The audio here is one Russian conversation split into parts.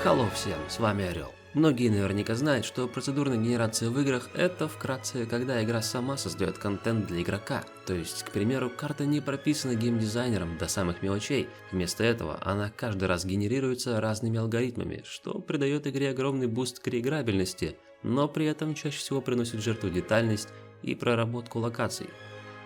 Hello всем, с вами Орел. Многие наверняка знают, что процедурная генерация в играх – это вкратце, когда игра сама создает контент для игрока. То есть, к примеру, карта не прописана геймдизайнером до самых мелочей. Вместо этого она каждый раз генерируется разными алгоритмами, что придает игре огромный буст к реиграбельности, но при этом чаще всего приносит в жертву детальность и проработку локаций.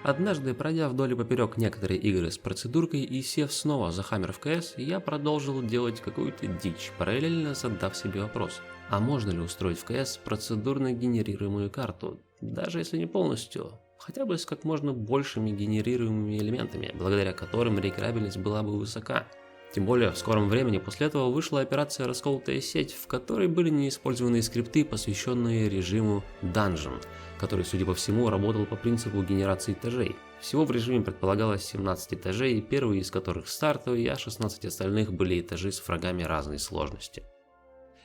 Однажды, пройдя вдоль и поперек некоторые игры с процедуркой и сев снова за Хаммер в КС, я продолжил делать какую-то дичь, параллельно задав себе вопрос: а можно ли устроить в КС процедурно генерируемую карту, даже если не полностью, хотя бы с как можно большими генерируемыми элементами, благодаря которым реиграбельность была бы высока. Тем более, в скором времени после этого вышла операция «Расколотая сеть», в которой были неиспользованные скрипты, посвященные режиму Dungeon, который, судя по всему, работал по принципу генерации этажей. Всего в режиме предполагалось 17 этажей, первые из которых стартовые, а 16 остальных были этажи с врагами разной сложности.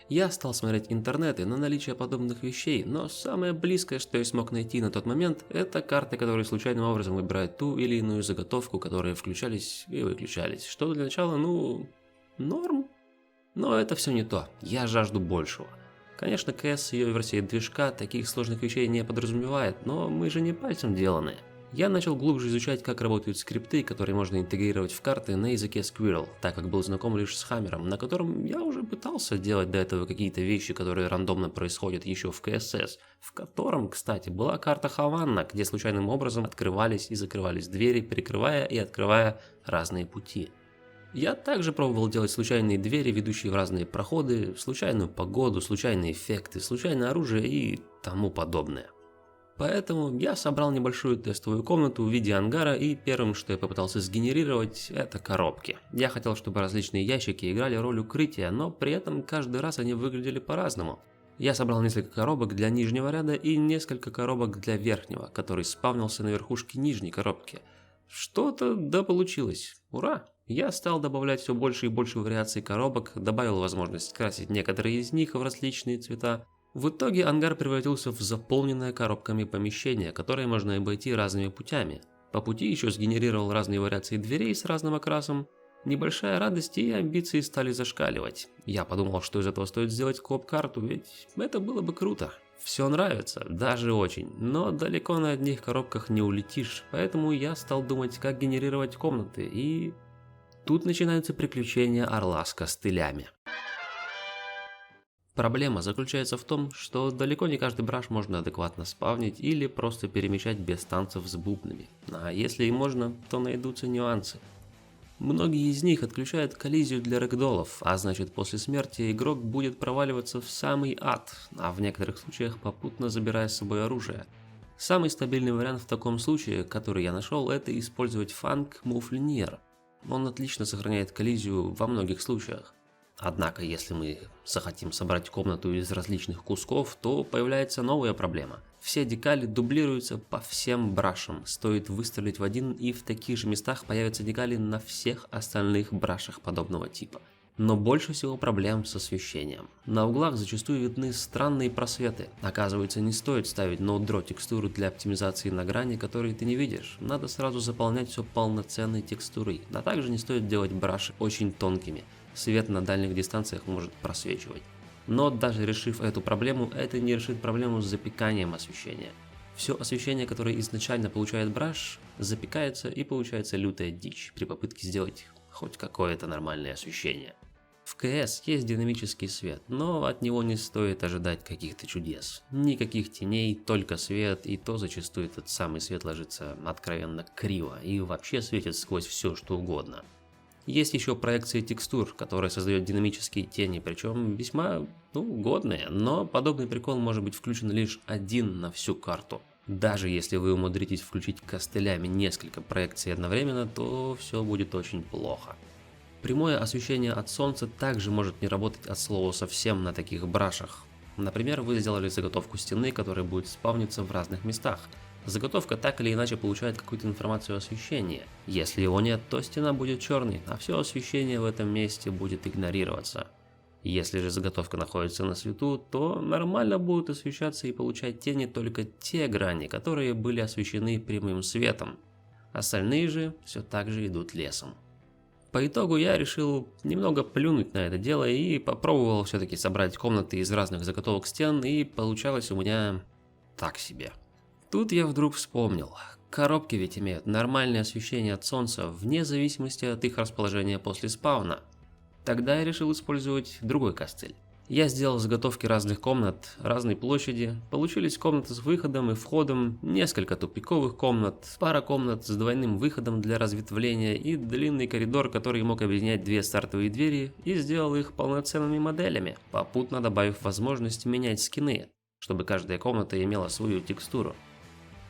Я стал смотреть интернеты на наличие подобных вещей, но самое близкое, что я смог найти на тот момент, это карты, которые случайным образом выбирают ту или иную заготовку, которые включались и выключались. Что для начала, норм. Но это все не то, я жажду большего. Конечно, КС с ее версией движка таких сложных вещей не подразумевает, но мы же не пальцем деланы. Я начал глубже изучать, как работают скрипты, которые можно интегрировать в карты на языке Squirrel, так как был знаком лишь с Хаммером, на котором я уже пытался делать до этого какие-то вещи, которые рандомно происходят еще в КСС, в котором, кстати, была карта Хаванна, где случайным образом открывались и закрывались двери, перекрывая и открывая разные пути. Я также пробовал делать случайные двери, ведущие в разные проходы, случайную погоду, случайные эффекты, случайное оружие и тому подобное. Поэтому я собрал небольшую тестовую комнату в виде ангара, и первым, что я попытался сгенерировать, это коробки. Я хотел, чтобы различные ящики играли роль укрытия, но при этом каждый раз они выглядели по-разному. Я собрал несколько коробок для нижнего ряда и несколько коробок для верхнего, который спавнился на верхушке нижней коробки. Что-то да получилось. Ура! Я стал добавлять все больше и больше вариаций коробок, добавил возможность красить некоторые из них в различные цвета. В итоге ангар превратился в заполненное коробками помещение, которое можно обойти разными путями. По пути еще сгенерировал разные вариации дверей с разным окрасом. Небольшая радость и амбиции стали зашкаливать. Я подумал, что из этого стоит сделать кооп-карту, ведь это было бы круто. Все нравится, даже очень, но далеко на одних коробках не улетишь, поэтому я стал думать, как генерировать комнаты, и тут начинаются приключения орла с костылями. Проблема заключается в том, что далеко не каждый браш можно адекватно спавнить или просто перемещать без танцев с бубнами, а если и можно, то найдутся нюансы. Многие из них отключают коллизию для рэгдоллов, а значит после смерти игрок будет проваливаться в самый ад, а в некоторых случаях попутно забирая с собой оружие. Самый стабильный вариант в таком случае, который я нашел, это использовать фанк Move Linear. Он отлично сохраняет коллизию во многих случаях. Однако, если мы захотим собрать комнату из различных кусков, то появляется новая проблема. Все декали дублируются по всем брашам, стоит выстрелить в один, и в таких же местах появятся декали на всех остальных брашах подобного типа. Но больше всего проблем с освещением. На углах зачастую видны странные просветы. Оказывается, не стоит ставить ноут-дро текстуру для оптимизации на грани, которые ты не видишь. Надо сразу заполнять все полноценной текстурой. А также не стоит делать браши очень тонкими. Свет на дальних дистанциях может просвечивать. Но даже решив эту проблему, это не решит проблему с запеканием освещения. Все освещение, которое изначально получает браш, запекается и получается лютая дичь при попытке сделать хоть какое-то нормальное освещение. В КС есть динамический свет, но от него не стоит ожидать каких-то чудес. Никаких теней, только свет, и то зачастую этот самый свет ложится откровенно криво и вообще светит сквозь все что угодно. Есть еще проекции текстур, которые создают динамические тени, причем весьма годные, но подобный прикол может быть включен лишь один на всю карту. Даже если вы умудритесь включить костылями несколько проекций одновременно, то все будет очень плохо. Прямое освещение от солнца также может не работать от слова совсем на таких брашах. Например, вы сделали заготовку стены, которая будет спавниться в разных местах. Заготовка так или иначе получает какую-то информацию о освещении. Если его нет, то стена будет черной, а все освещение в этом месте будет игнорироваться. Если же заготовка находится на свету, то нормально будут освещаться и получать тени только те грани, которые были освещены прямым светом. Остальные же все так же идут лесом. По итогу я решил немного плюнуть на это дело и попробовал все-таки собрать комнаты из разных заготовок стен, и получалось у меня так себе. Тут я вдруг вспомнил, коробки ведь имеют нормальное освещение от солнца вне зависимости от их расположения после спауна. Тогда я решил использовать другой костыль. Я сделал заготовки разных комнат, разной площади, получились комнаты с выходом и входом, несколько тупиковых комнат, пара комнат с двойным выходом для разветвления и длинный коридор, который мог объединять две стартовые двери, и сделал их полноценными моделями, попутно добавив возможность менять скины, чтобы каждая комната имела свою текстуру.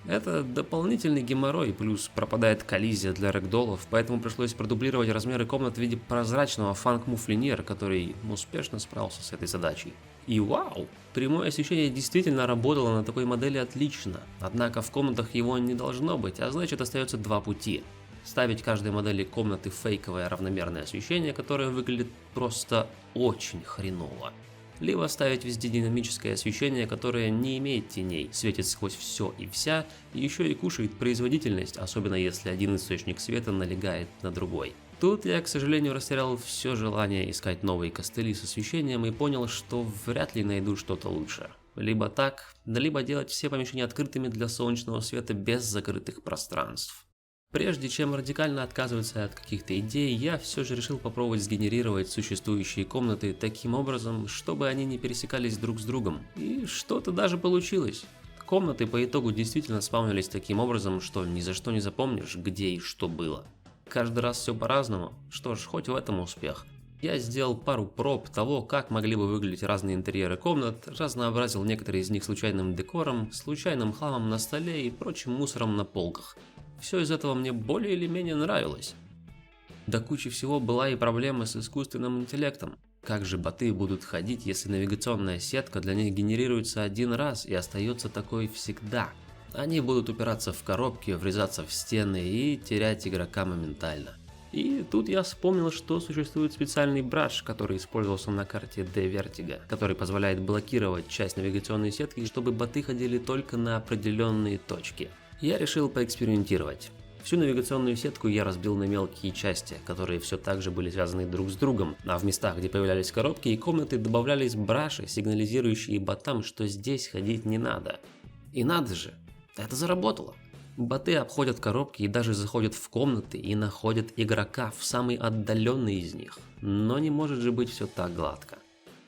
Это дополнительный геморрой, плюс пропадает коллизия для рэгдоллов, поэтому пришлось продублировать размеры комнат в виде прозрачного Funk Move Linear, который успешно справился с этой задачей. И вау! Прямое освещение действительно работало на такой модели отлично, однако в комнатах его не должно быть, а значит остается два пути. Ставить каждой модели комнаты фейковое равномерное освещение, которое выглядит просто очень хреново. Либо ставить везде динамическое освещение, которое не имеет теней, светит сквозь все и вся, и еще и кушает производительность, особенно если один источник света налегает на другой. Тут я, к сожалению, растерял все желание искать новые костыли с освещением и понял, что вряд ли найду что-то лучше. Либо так, либо делать все помещения открытыми для солнечного света без закрытых пространств. Прежде чем радикально отказываться от каких-то идей, я все же решил попробовать сгенерировать существующие комнаты таким образом, чтобы они не пересекались друг с другом. И что-то даже получилось. Комнаты по итогу действительно спавнились таким образом, что ни за что не запомнишь, где и что было. Каждый раз все по-разному, что ж, хоть в этом успех. Я сделал пару проб того, как могли бы выглядеть разные интерьеры комнат, разнообразил некоторые из них случайным декором, случайным хламом на столе и прочим мусором на полках. Все из этого мне более или менее нравилось. До кучи всего была и проблема с искусственным интеллектом. Как же боты будут ходить, если навигационная сетка для них генерируется один раз и остается такой всегда? Они будут упираться в коробки, врезаться в стены и терять игрока моментально. И тут я вспомнил, что существует специальный браш, который использовался на карте D Vertigo, который позволяет блокировать часть навигационной сетки, чтобы боты ходили только на определенные точки. Я решил поэкспериментировать. Всю навигационную сетку я разбил на мелкие части, которые все так же были связаны друг с другом, а в местах, где появлялись коробки и комнаты, добавлялись браши, сигнализирующие ботам, что здесь ходить не надо. И надо же, это заработало. Боты обходят коробки и даже заходят в комнаты и находят игрока в самый отдаленный из них. Но не может же быть все так гладко.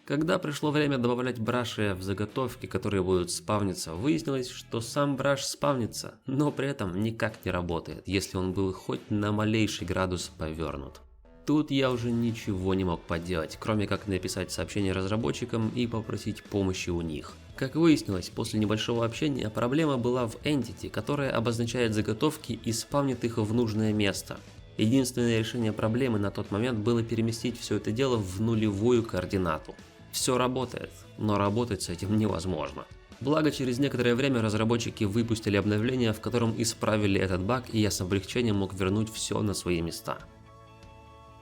Когда пришло время добавлять браши в заготовки, которые будут спавниться, выяснилось, что сам браш спавнится, но при этом никак не работает, если он был хоть на малейший градус повернут. Тут я уже ничего не мог поделать, кроме как написать сообщение разработчикам и попросить помощи у них. Как выяснилось, после небольшого общения проблема была в Entity, которая обозначает заготовки и спавнит их в нужное место. Единственное решение проблемы на тот момент было переместить все это дело в нулевую координату. Все работает, но работать с этим невозможно. Благо, через некоторое время разработчики выпустили обновление, в котором исправили этот баг, и я с облегчением мог вернуть все на свои места.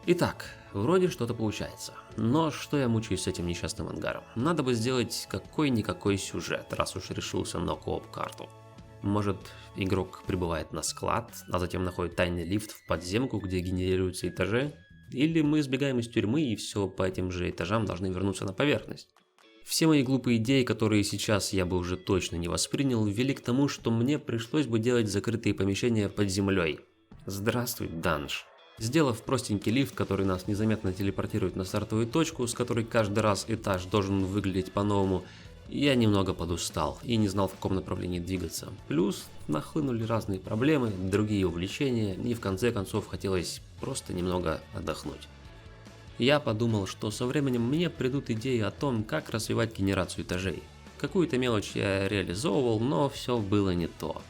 Итак, вроде что-то получается. Но что я мучаюсь с этим несчастным ангаром? Надо бы сделать какой-никакой сюжет, раз уж решился на кооп-карту. Может, игрок прибывает на склад, а затем находит тайный лифт в подземку, где генерируются этажи? Или мы сбегаем из тюрьмы и все по этим же этажам должны вернуться на поверхность? Все мои глупые идеи, которые сейчас я бы уже точно не воспринял, вели к тому, что мне пришлось бы делать закрытые помещения под землей. Здравствуй, данж. Сделав простенький лифт, который нас незаметно телепортирует на стартовую точку, с которой каждый раз этаж должен выглядеть по-новому, я немного подустал и не знал, в каком направлении двигаться. Плюс нахлынули разные проблемы, другие увлечения, и в конце концов хотелось просто немного отдохнуть. Я подумал, что со временем мне придут идеи о том, как развивать генерацию этажей. Какую-то мелочь я реализовывал, но все было не то.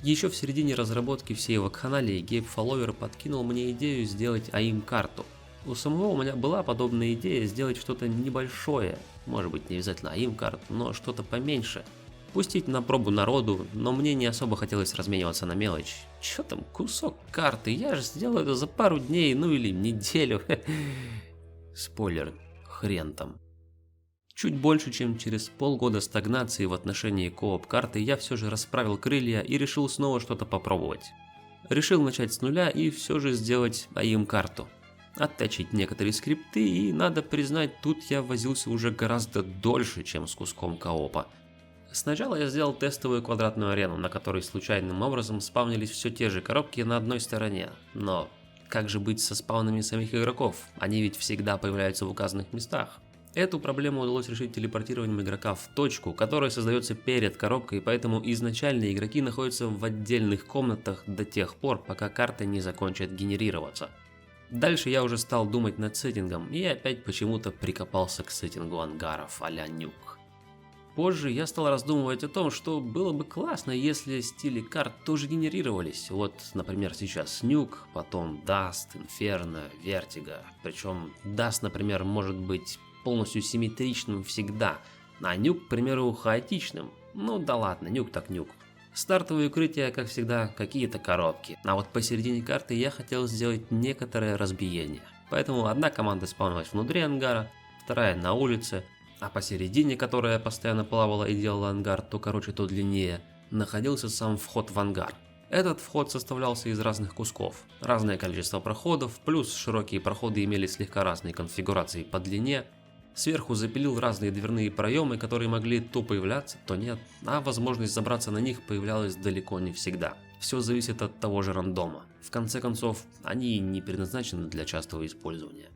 Еще в середине разработки всей вакханалии Гейб Фолловер подкинул мне идею сделать АИМ-карту. У самого у меня была подобная идея сделать что-то небольшое, может быть не обязательно АИМ-карту, но что-то поменьше. Пустить на пробу народу, но мне не особо хотелось размениваться на мелочь. Чё там, кусок карты, я же сделаю это за пару дней, ну или неделю. Спойлер, хрен там. Чуть больше, чем через полгода стагнации в отношении кооп-карты, я все же расправил крылья и решил снова что-то попробовать. Решил начать с нуля и все же сделать АИМ-карту. отточить некоторые скрипты, и надо признать, тут я возился уже гораздо дольше, чем с куском коопа. Сначала я сделал тестовую квадратную арену, на которой случайным образом спавнились все те же коробки на одной стороне, но как же быть со спаунами самих игроков? Они ведь всегда появляются в указанных местах. Эту проблему удалось решить телепортированием игрока в точку, которая создается перед коробкой, поэтому изначально игроки находятся в отдельных комнатах до тех пор, пока карта не закончит генерироваться. Дальше я уже стал думать над сеттингом и опять почему-то прикопался к сеттингу ангаров а-ля Нюк. Позже я стал раздумывать о том, что было бы классно, если стили карт тоже генерировались. Вот, например, сейчас Нюк, потом Даст, Инферно, Вертиго. Причем Даст, например, может быть полностью симметричным всегда, а Нюк, к примеру, хаотичным. Ну да ладно, Нюк так Нюк. Стартовые укрытия, как всегда, какие-то коробки. А вот посередине карты я хотел сделать некоторое разбиение. Поэтому одна команда спавнилась внутри ангара, вторая на улице, а посередине, которая постоянно плавала и делала ангар то короче, то длиннее, находился сам вход в ангар. Этот вход составлялся из разных кусков, разное количество проходов, плюс широкие проходы имели слегка разные конфигурации по длине. Сверху запилил разные дверные проемы, которые могли то появляться, то нет, а возможность забраться на них появлялась далеко не всегда. Все зависит от того же рандома. В конце концов, они не предназначены для частого использования.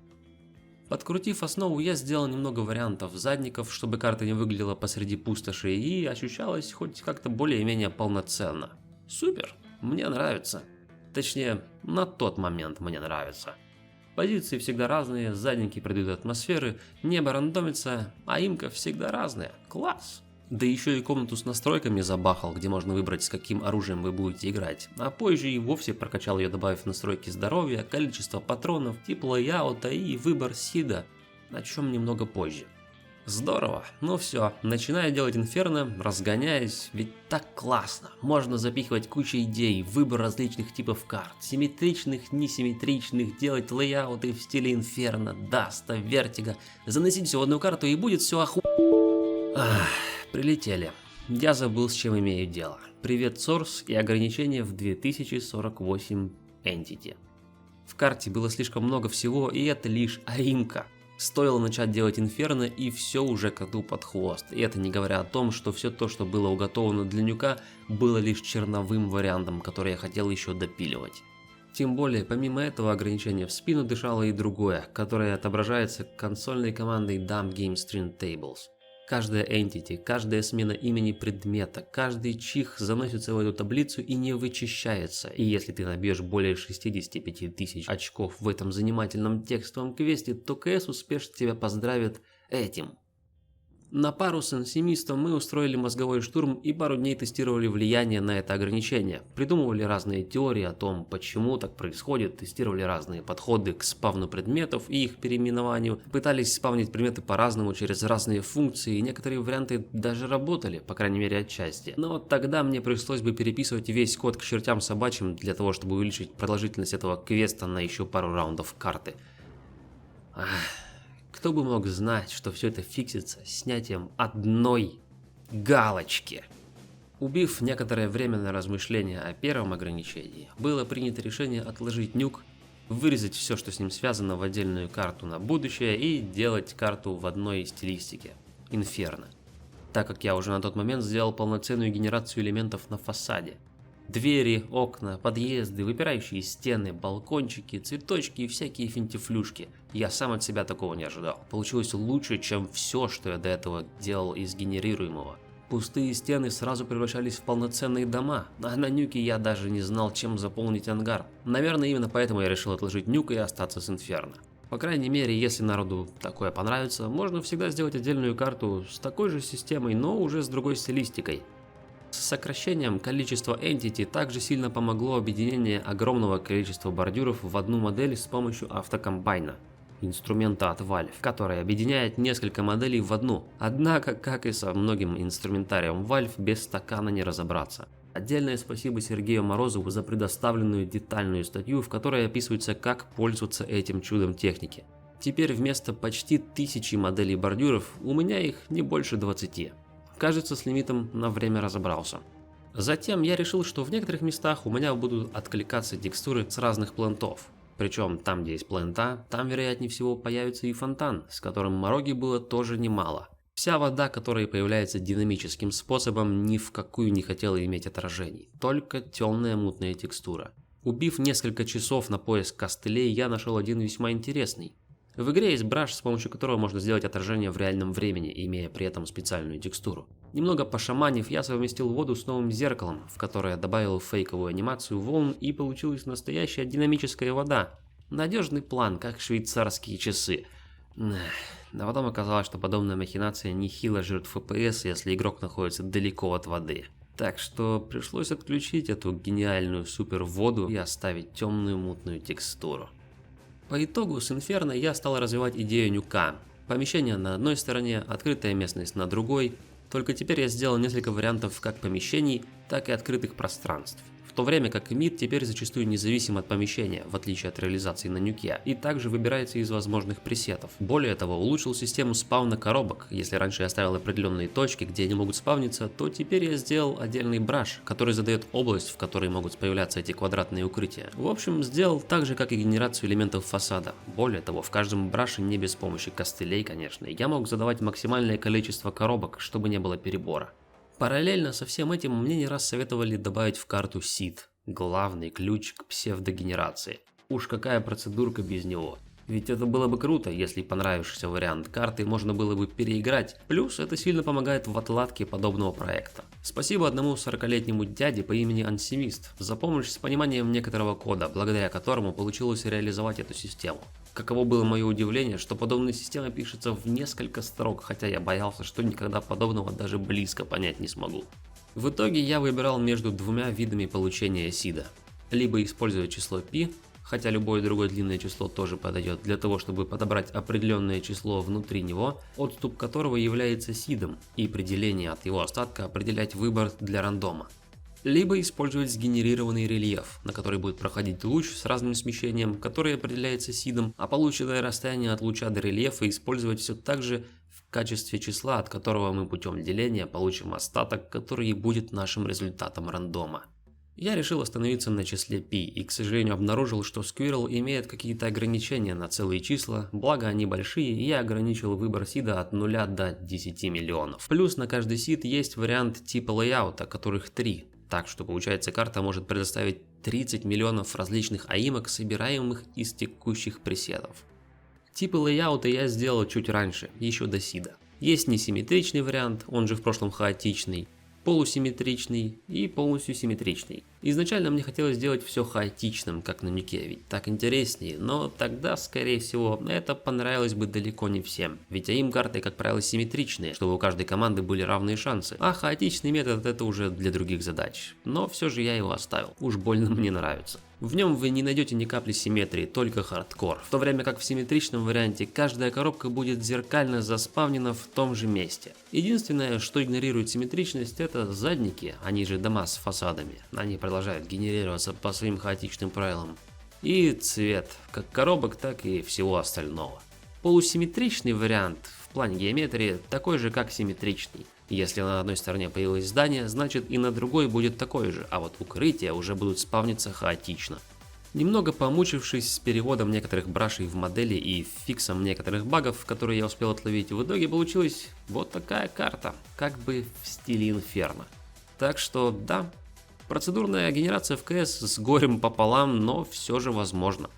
Подкрутив основу, я сделал немного вариантов задников, чтобы карта не выглядела посреди пустоши и ощущалась хоть как-то более-менее полноценно. Супер, мне нравится. Точнее, на тот момент мне нравится. Позиции всегда разные, задники придают атмосферы, небо рандомится, а имка всегда разная. Класс! Да еще и комнату с настройками забахал, где можно выбрать, с каким оружием вы будете играть. А позже и вовсе прокачал ее, добавив настройки здоровья, количество патронов, тип лейаута и выбор сида, о чем немного позже. Здорово, ну все, начинаю делать инферно, разгоняясь, ведь так классно. Можно запихивать кучу идей, выбор различных типов карт, симметричных, несимметричных, делать лейауты в стиле инферно, даста, вертиго, заносить все в одну карту и будет все Прилетели. Я забыл, с чем имею дело. Привет, Source и ограничение в 2048 Entity. В карте было слишком много всего, и это лишь аимка. Стоило начать делать инферно, и все уже коту под хвост. И это не говоря о том, что все то, что было уготовано для Нюка, было лишь черновым вариантом, который я хотел еще допиливать. Тем более, помимо этого ограничения в спину дышало и другое, которое отображается консольной командой Dump Game String Tables. Каждая entity, каждая смена имени предмета, каждый чих заносится в эту таблицу и не вычищается. И если ты набьешь более 65 тысяч очков в этом занимательном текстовом квесте, то КС успешно тебя поздравит этим. На пару с инсимистом мы устроили мозговой штурм и пару дней тестировали влияние на это ограничение. Придумывали разные теории о том, почему так происходит, тестировали разные подходы к спавну предметов и их переименованию, пытались спавнить предметы по-разному через разные функции, и некоторые варианты даже работали, по крайней мере отчасти. Но тогда мне пришлось бы переписывать весь код к чертям собачьим для того, чтобы увеличить продолжительность этого квеста на еще пару раундов карты. Кто бы мог знать, что все это фиксится снятием одной галочки. Убив некоторое время на размышления о первом ограничении, было принято решение отложить Нюк, вырезать все, что с ним связано, в отдельную карту на будущее и делать карту в одной стилистике – Инферно. Так как я уже на тот момент сделал полноценную генерацию элементов на фасаде. Двери, окна, подъезды, выпирающие стены, балкончики, цветочки и всякие финтифлюшки. Я сам от себя такого не ожидал. Получилось лучше, чем все, что я до этого делал из генерируемого. Пустые стены сразу превращались в полноценные дома, а на Нюке я даже не знал, чем заполнить ангар. Наверное, именно поэтому я решил отложить Нюк и остаться с Инферно. По крайней мере, если народу такое понравится, можно всегда сделать отдельную карту с такой же системой, но уже с другой стилистикой. С сокращением количества Entity также сильно помогло объединение огромного количества бордюров в одну модель с помощью автокомбайна, инструмента от Valve, который объединяет несколько моделей в одну. Однако, как и со многим инструментарием Valve, без стакана не разобраться. Отдельное спасибо Сергею Морозову за предоставленную детальную статью, в которой описывается, как пользоваться этим чудом техники. Теперь вместо почти 1000 моделей бордюров у меня их не больше 20. Кажется, с лимитом на время разобрался. Затем я решил, что в некоторых местах у меня будут откликаться текстуры с разных плентов. Причем там, где есть плента, там вероятнее всего появится и фонтан, с которым мороги было тоже немало. Вся вода, которая появляется динамическим способом, ни в какую не хотела иметь отражений, только темная мутная текстура. Убив несколько часов на поиск костылей, я нашел один весьма интересный. В игре есть браш, с помощью которого можно сделать отражение в реальном времени, имея при этом специальную текстуру. Немного пошаманив, я совместил воду с новым зеркалом, в которое добавил фейковую анимацию волн, и получилась настоящая динамическая вода. Надежный план, как швейцарские часы. А потом оказалось, что подобная махинация нехило жрет FPS, если игрок находится далеко от воды. Так что пришлось отключить эту гениальную супер воду и оставить темную мутную текстуру. По итогу с Инферно я стал развивать идею нюка. Помещение на одной стороне, открытая местность на другой. Только теперь я сделал несколько вариантов как помещений, так и открытых пространств. В то время как МИД теперь зачастую независим от помещения, в отличие от реализации на нюке, и также выбирается из возможных пресетов. Более того, улучшил систему спавна коробок. Если раньше я ставил определенные точки, где они могут спавниться, то теперь я сделал отдельный браш, который задает область, в которой могут появляться эти квадратные укрытия. В общем, сделал так же, как и генерацию элементов фасада. Более того, в каждом браше, не без помощи костылей, конечно, я мог задавать максимальное количество коробок, чтобы не было перебора. Параллельно со всем этим мне не раз советовали добавить в карту сид, главный ключ к псевдогенерации. Уж какая процедурка без него. Ведь это было бы круто, если понравившийся вариант карты можно было бы переиграть, плюс это сильно помогает в отладке подобного проекта. Спасибо одному 40-летнему дяде по имени Ансимист за помощь с пониманием некоторого кода, благодаря которому получилось реализовать эту систему. Каково было мое удивление, что подобная система пишется в несколько строк, хотя я боялся, что никогда подобного даже близко понять не смогу. В итоге я выбирал между двумя видами получения сида. Либо использовать число π, хотя любое другое длинное число тоже подойдет для того, чтобы подобрать определенное число внутри него, отступ которого является сидом, и при делении от его остатка определять выбор для рандома. Либо использовать сгенерированный рельеф, на который будет проходить луч с разным смещением, который определяется сидом, а полученное расстояние от луча до рельефа использовать все так же в качестве числа, от которого мы путем деления получим остаток, который и будет нашим результатом рандома. Я решил остановиться на числе π и, к сожалению, обнаружил, что Squirrel имеет какие-то ограничения на целые числа, благо они большие, и я ограничил выбор сида от 0 до 10 миллионов. Плюс на каждый сид есть вариант типа лейаута, которых 3. Так что получается, карта может предоставить 30 миллионов различных аимок, собираемых из текущих пресетов. Типы лейаута я сделал чуть раньше, еще до сида. Есть несимметричный вариант, он же в прошлом хаотичный, полусимметричный и полностью симметричный. Изначально мне хотелось сделать все хаотичным, как на нюке, ведь так интереснее, но тогда, скорее всего, это понравилось бы далеко не всем. Ведь аим карты, как правило, симметричные, чтобы у каждой команды были равные шансы, а хаотичный метод это уже для других задач. Но все же я его оставил, уж больно мне нравится. В нем вы не найдете ни капли симметрии, только хардкор, в то время как в симметричном варианте каждая коробка будет зеркально заспавнена в том же месте. Единственное, что игнорирует симметричность, это задники, они же дома с фасадами, они продолжают генерироваться по своим хаотичным правилам. И цвет, как коробок, так и всего остального. Полусимметричный вариант в плане геометрии такой же, как симметричный. Если на одной стороне появилось здание, значит и на другой будет такое же, а вот укрытия уже будут спавниться хаотично. Немного помучившись с переводом некоторых брашей в модели и фиксом некоторых багов, которые я успел отловить, в итоге получилась вот такая карта, как бы в стиле Инферно. Так что да, процедурная генерация в КС с горем пополам, но все же возможно.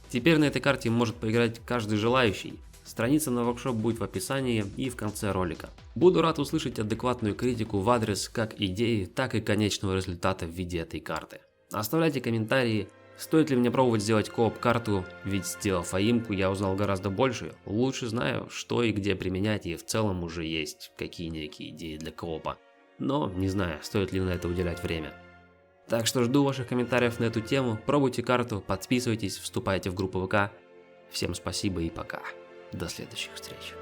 Теперь на этой карте может поиграть каждый желающий. Страница на воркшоп будет в описании и в конце ролика. Буду рад услышать адекватную критику в адрес как идеи, так и конечного результата в виде этой карты. Оставляйте комментарии, стоит ли мне пробовать сделать кооп карту, ведь сделав аимку я узнал гораздо больше, лучше знаю, что и где применять, и в целом уже есть какие-никакие идеи для коопа. Но не знаю, стоит ли на это уделять время. Так что жду ваших комментариев на эту тему, пробуйте карту, подписывайтесь, вступайте в группу ВК. Всем спасибо и пока. До следующих встреч.